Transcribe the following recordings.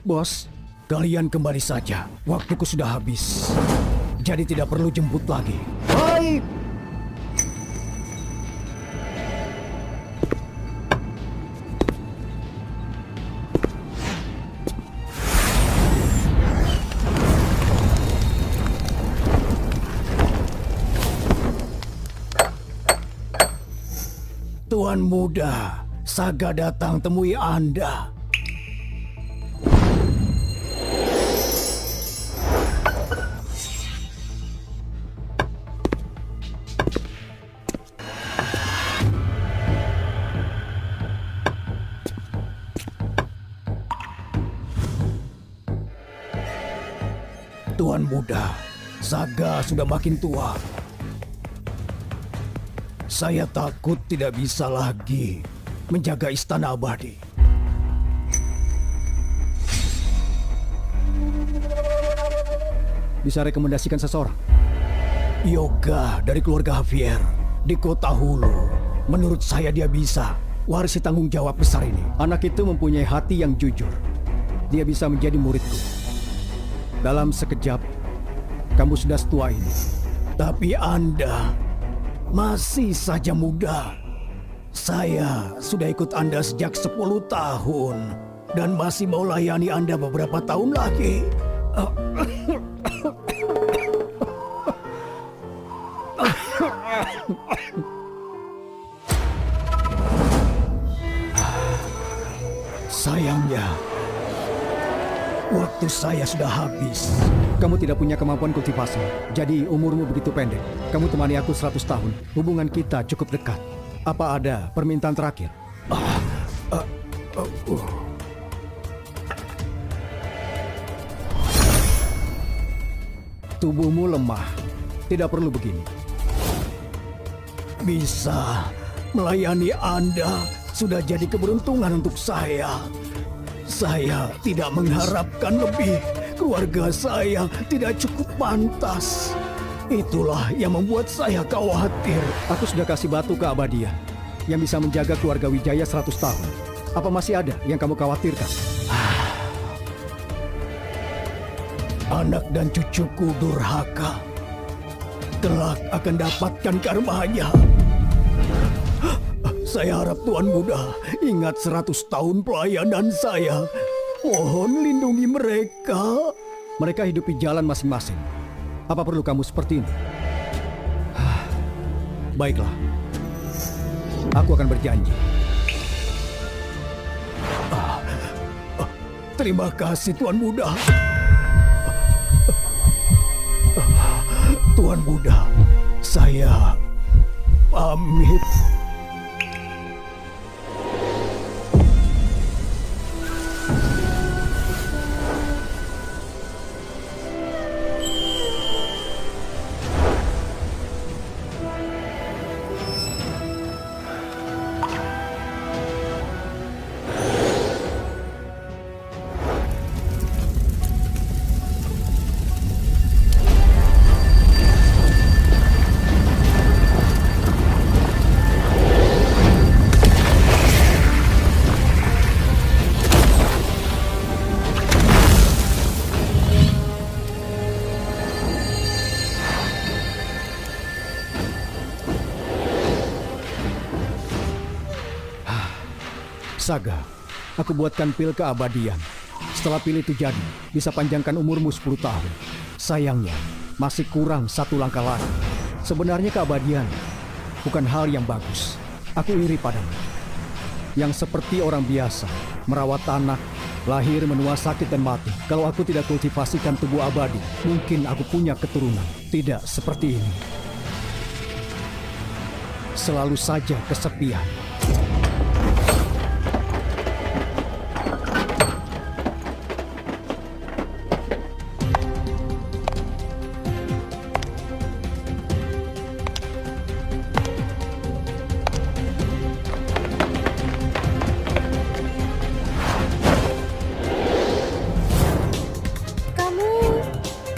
Bos, kalian kembali saja. Waktuku sudah habis. Jadi tidak perlu jemput lagi. Baik. Tuan muda, Saga datang temui Anda. Tuan muda, Saga sudah makin tua. Saya takut tidak bisa lagi menjaga istana abadi. Bisa rekomendasikan seseorang? Yoga dari keluarga Javier di kota Hulu. Menurut saya dia bisa warisi tanggung jawab besar ini. Anak itu mempunyai hati yang jujur. Dia bisa menjadi muridku. Dalam sekejap, kamu sudah setua ini. Tapi Anda masih saja muda. Saya sudah ikut Anda sejak 10 tahun dan masih mau layani Anda beberapa tahun lagi. Sayangnya, waktu saya sudah habis. Kamu tidak punya kemampuan kultivasi, jadi umurmu begitu pendek. Kamu temani aku 100 tahun, hubungan kita cukup dekat. Apa ada permintaan terakhir? Tubuhmu lemah, tidak perlu begini. Bisa melayani Anda sudah jadi keberuntungan untuk saya. Saya tidak mengharapkan lebih. Keluarga saya tidak cukup pantas. Itulah yang membuat saya khawatir. Aku sudah kasih batu keabadian yang bisa menjaga keluarga Wijaya 100 tahun. Apa masih ada yang kamu khawatirkan? Anak dan cucuku durhaka. Kelak akan dapatkan karmanya. Saya harap Tuan Muda ingat 100 tahun pelayanan saya. Mohon lindungi mereka. Mereka hidup di jalan masing-masing. Apa perlu kamu seperti ini? Baiklah. Aku akan berjanji. Terima kasih Tuan Muda. Tuan Muda, saya pamit. Saga, aku buatkan pil keabadian. Setelah pil itu jadi, bisa panjangkan umurmu 10 tahun. Sayangnya, masih kurang 1 langkah lagi. Sebenarnya keabadian bukan hal yang bagus. Aku iri padamu. Yang seperti orang biasa, merawat anak, lahir, menua, sakit, dan mati. Kalau aku tidak kultivasikan tubuh abadi, mungkin aku punya keturunan. Tidak seperti ini. Selalu saja kesepian.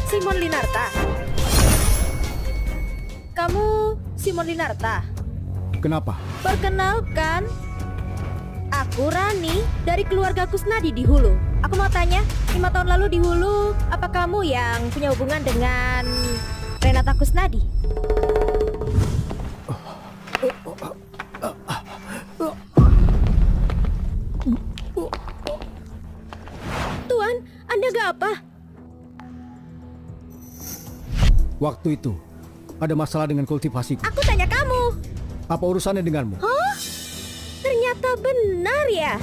Simon Linarta. Kamu Simon Linarta. Kenapa? Perkenalkan, aku Aku Rani dari keluarga Kusnadi di Hulu. Aku mau tanya, 5 tahun lalu di Hulu, apa kamu yang punya hubungan dengan Renata Kusnadi? Tuan, Anda gak apa? Waktu itu, ada masalah dengan kultivasiku. Aku tanya kamu. Apa urusannya denganmu? Hah? Ternyata benar ya.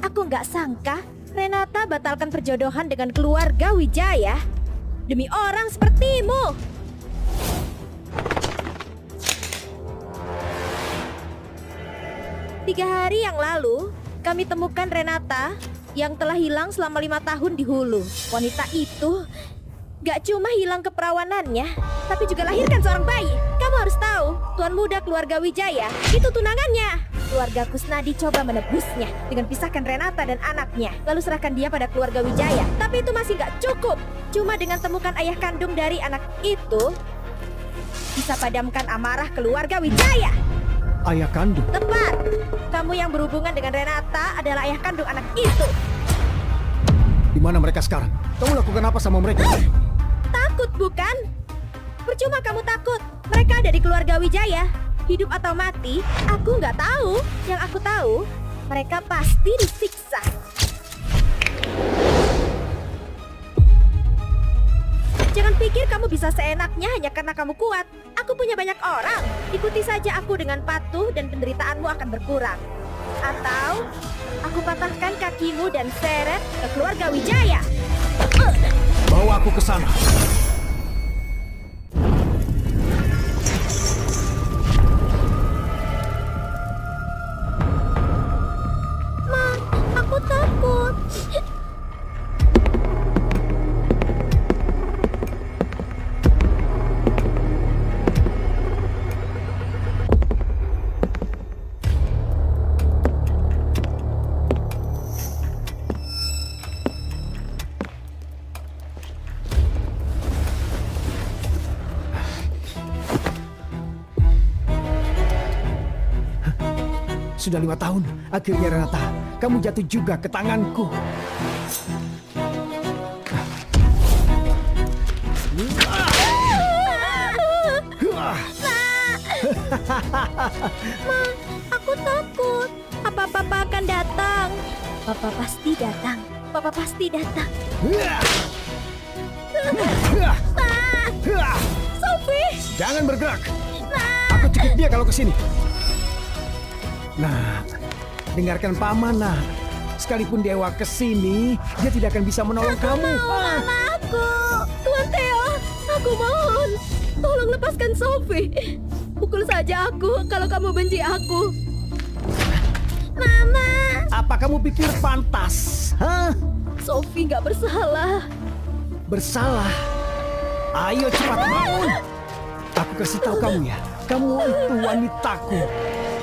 Aku nggak sangka Renata batalkan perjodohan dengan keluarga Wijaya demi orang sepertimu. Tiga hari yang lalu, kami temukan Renata yang telah hilang selama 5 tahun di Hulu. Wanita itu gak cuma hilang keperawanannya, tapi juga lahirkan seorang bayi. Kamu harus tahu, tuan muda keluarga Wijaya itu tunangannya. Keluarga Kusnadi coba menebusnya dengan pisahkan Renata dan anaknya, lalu serahkan dia pada keluarga Wijaya. Tapi itu masih gak cukup. Cuma dengan temukan ayah kandung dari anak itu, bisa padamkan amarah keluarga Wijaya. Ayah kandung? Tepat. Kamu yang berhubungan dengan Renata adalah ayah kandung anak itu. Di mana mereka sekarang? Kamu lakukan apa sama mereka? Takut bukan? Percuma kamu takut. Mereka ada di keluarga Wijaya. Hidup atau mati, aku nggak tahu. Yang aku tahu, mereka pasti disiksa. Jangan pikir kamu bisa seenaknya hanya karena kamu kuat. Aku punya banyak orang. Ikuti saja aku dengan patuh dan penderitaanmu akan berkurang. Atau aku patahkan kakimu dan seret ke keluarga Wijaya. Bawa aku ke sana. Ma, aku takut. Sudah 5 tahun, akhirnya Renata, kamu jatuh juga ke tanganku. Ma, aku takut. Apa papa akan datang? Papa pasti datang. Papa pasti datang. Sophie! Jangan bergerak. Aku cekik dia kalau kesini. Nah, dengarkan paman, nah. Sekalipun Dewa kesini, dia tidak akan bisa menolong kamu. Mama aku! Tuan Theo, aku mohon. Tolong lepaskan Sophie. Pukul saja aku kalau kamu benci aku. Mama! Apa kamu pikir pantas? Hah? Sophie nggak bersalah. Bersalah? Ayo cepat bangun. Aku kasih tahu kamu ya, kamu itu wanitaku.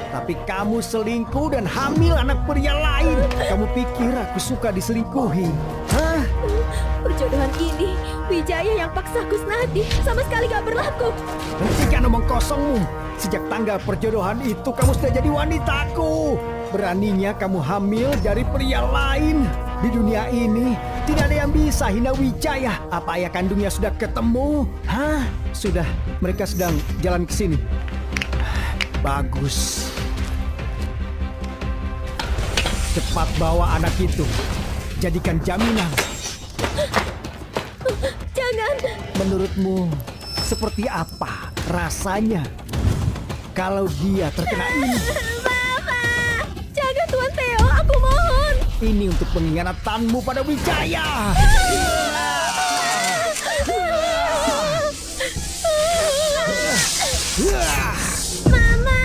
Tapi kamu selingkuh dan hamil anak pria lain. Kamu pikir aku suka diselingkuhi? Hah? Perjodohan ini, Wijaya yang paksa Kusnadi sama sekali gak berlaku. Hentikan omong kosongmu. Sejak tanggal perjodohan itu kamu sudah jadi wanitaku. Beraninya kamu hamil dari pria lain. Di dunia ini tidak ada yang bisa hina Wijaya. Apa ayah kandungnya sudah ketemu? Hah? Sudah, mereka sedang jalan ke sini. Bagus. Cepat bawa anak itu. Jadikan jaminan. Jangan. Menurutmu seperti apa rasanya kalau dia terkena ini? Mama! Jaga Tuan Theo, aku mohon. Ini untuk pengkhianatanmu pada Wijaya. Mama!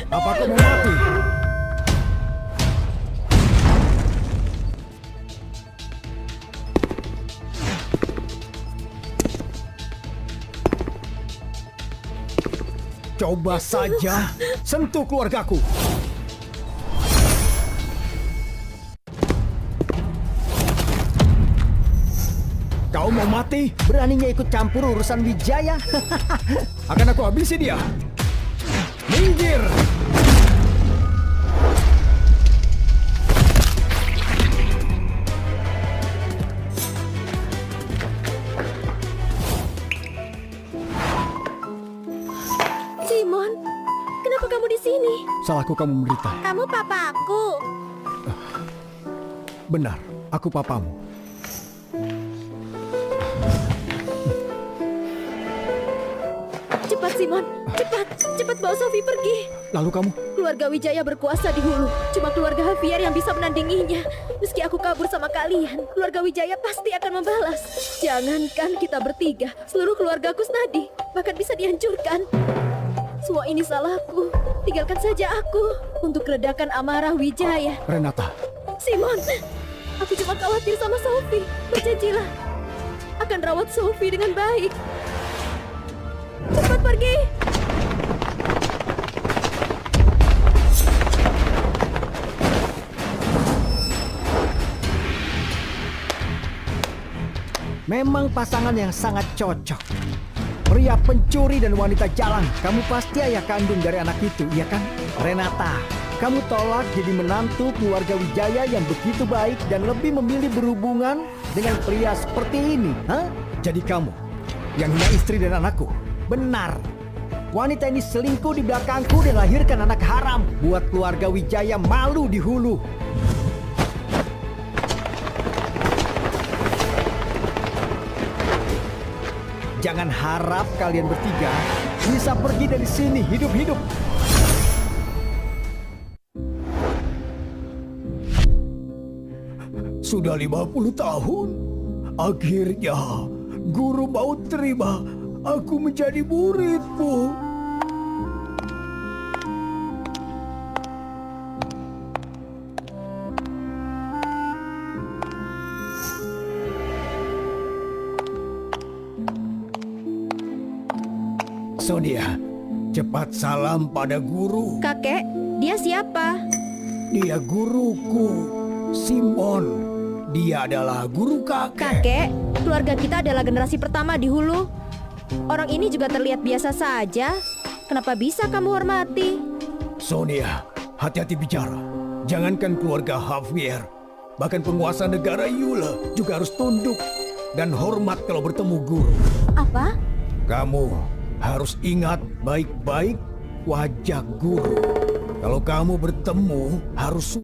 Apa kamu mati? Coba saja sentuh keluargaku. Kau mau mati? Beraninya ikut campur urusan Wijaya? Akan aku habisi dia. Minggir! salahku kamu menderita. Kamu papaku. Benar, aku papamu. Cepat Simon, cepat bawa Sophie pergi. Lalu kamu? Keluarga Wijaya berkuasa di hulu. Cuma keluarga Javier yang bisa menandinginya. Meski aku kabur sama kalian, keluarga Wijaya pasti akan membalas. Jangankan kita bertiga, seluruh keluarga Kusnadi bahkan bisa dihancurkan. Semua ini salahku. Tinggalkan saja aku untuk redakan amarah Wijaya. Renata. Simon, aku cuma khawatir sama Sophie. Berjanjilah akan rawat Sophie dengan baik. Cepat pergi. Memang pasangan yang sangat cocok. Pria pencuri dan wanita jalan. Kamu pasti ayah kandung dari anak itu, iya kan? Renata, kamu tolak jadi menantu keluarga Wijaya yang begitu baik dan lebih memilih berhubungan dengan pria seperti ini, hah? Jadi kamu yang hina istri dan anakku? Benar. Wanita ini selingkuh di belakangku dan lahirkan anak haram. Buat keluarga Wijaya malu di hulu. Jangan harap kalian bertiga bisa pergi dari sini hidup-hidup. Sudah 50 tahun. Akhirnya, guru mau terima aku menjadi muridmu. Sonia, cepat salam pada guru. Kakek, dia siapa? Dia guruku, Simon. Dia adalah guru kakek. Kakek, keluarga kita adalah generasi pertama di hulu. Orang ini juga terlihat biasa saja. Kenapa bisa kamu hormati? Sonia, hati-hati bicara. Jangankan keluarga Javier, bahkan penguasa negara Yula juga harus tunduk dan hormat kalau bertemu guru. Apa? Kamu harus ingat baik-baik wajah guru. Kalau kamu bertemu, harus